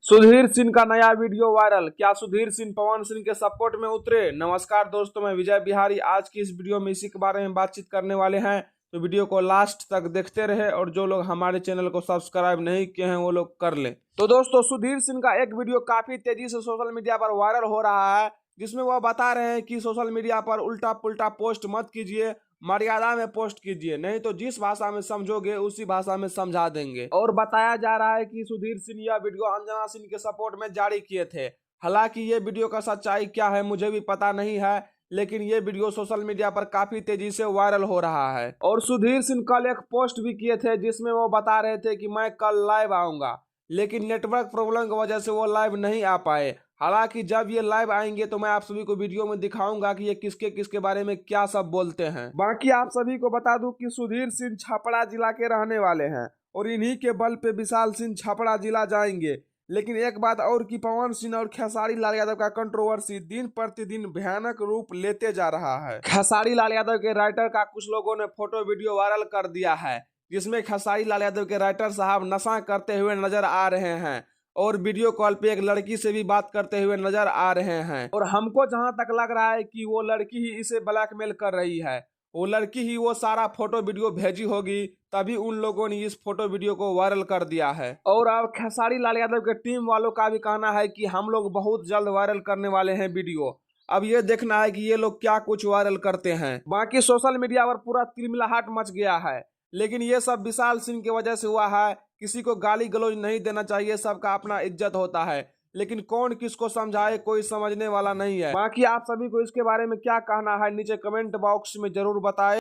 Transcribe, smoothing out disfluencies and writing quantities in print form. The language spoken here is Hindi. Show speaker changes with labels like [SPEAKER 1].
[SPEAKER 1] सुधीर सिंह का नया वीडियो वायरल। क्या सुधीर सिंह पवन सिंह के सपोर्ट में उतरे? नमस्कार दोस्तों, मैं विजय बिहारी। आज की इस वीडियो में इसी के बारे में बातचीत करने वाले हैं, तो वीडियो को लास्ट तक देखते रहे और जो लोग हमारे चैनल को सब्सक्राइब नहीं किए हैं वो लोग कर ले। तो दोस्तों, सुधीर सिंह का एक वीडियो काफी तेजी से सोशल मीडिया पर वायरल हो रहा है, जिसमें वह बता रहे हैं कि सोशल मीडिया पर उल्टा पुल्टा पोस्ट मत कीजिए, मर्यादा में पोस्ट कीजिए, नहीं तो जिस भाषा में समझोगे उसी भाषा में समझा देंगे। और बताया जा रहा है कि सुधीर सिंह यह वीडियो अंजना सिंह के सपोर्ट में जारी किए थे। हालांकि ये वीडियो का सच्चाई क्या है मुझे भी पता नहीं है, लेकिन ये वीडियो सोशल मीडिया पर काफी तेजी से वायरल हो रहा है। और सुधीर सिंह कल एक पोस्ट भी किए थे जिसमें वो बता रहे थे कि मैं कल लाइव आऊंगा, लेकिन नेटवर्क प्रॉब्लम की वजह से वो लाइव नहीं आ पाए। हालांकि जब ये लाइव आएंगे तो मैं आप सभी को वीडियो में दिखाऊंगा कि ये किसके किसके बारे में क्या सब बोलते हैं। बाकी आप सभी को बता दूं कि सुधीर सिंह छपरा जिला के रहने वाले हैं और इन्हीं के बल पे विशाल सिंह छपरा जिला जाएंगे। लेकिन एक बात और कि पवन सिंह और खेसारी लाल यादव का कंट्रोवर्सी दिन प्रतिदिन भयानक रूप लेते जा रहा है। खेसारी लाल यादव के राइटर का कुछ लोगों ने फोटो वीडियो वायरल कर दिया है, जिसमें खेसारी लाल यादव के राइटर साहब नशा करते हुए नजर आ रहे हैं और वीडियो कॉल पे एक लड़की से भी बात करते हुए नजर आ रहे हैं। और हमको जहां तक लग रहा है कि वो लड़की ही इसे ब्लैकमेल कर रही है, वो लड़की ही वो सारा फोटो वीडियो भेजी होगी, तभी उन लोगों ने इस फोटो वीडियो को वायरल कर दिया है। और अब खेसारी लाल यादव के टीम वालों का भी कहना है कि हम लोग बहुत जल्द वायरल करने वाले हैं वीडियो। अब ये देखना है कि ये लोग क्या कुछ वायरल करते हैं। बाकी सोशल मीडिया पर पूरा तिलमिलाहट मच गया है, लेकिन ये सब विशाल सिंह की वजह से हुआ है। किसी को गाली गलौज नहीं देना चाहिए, सबका अपना इज्जत होता है, लेकिन कौन किसको समझाए कोई समझने वाला नहीं है। बाकी आप सभी को इसके बारे में क्या कहना है नीचे कमेंट बॉक्स में जरूर बताएं।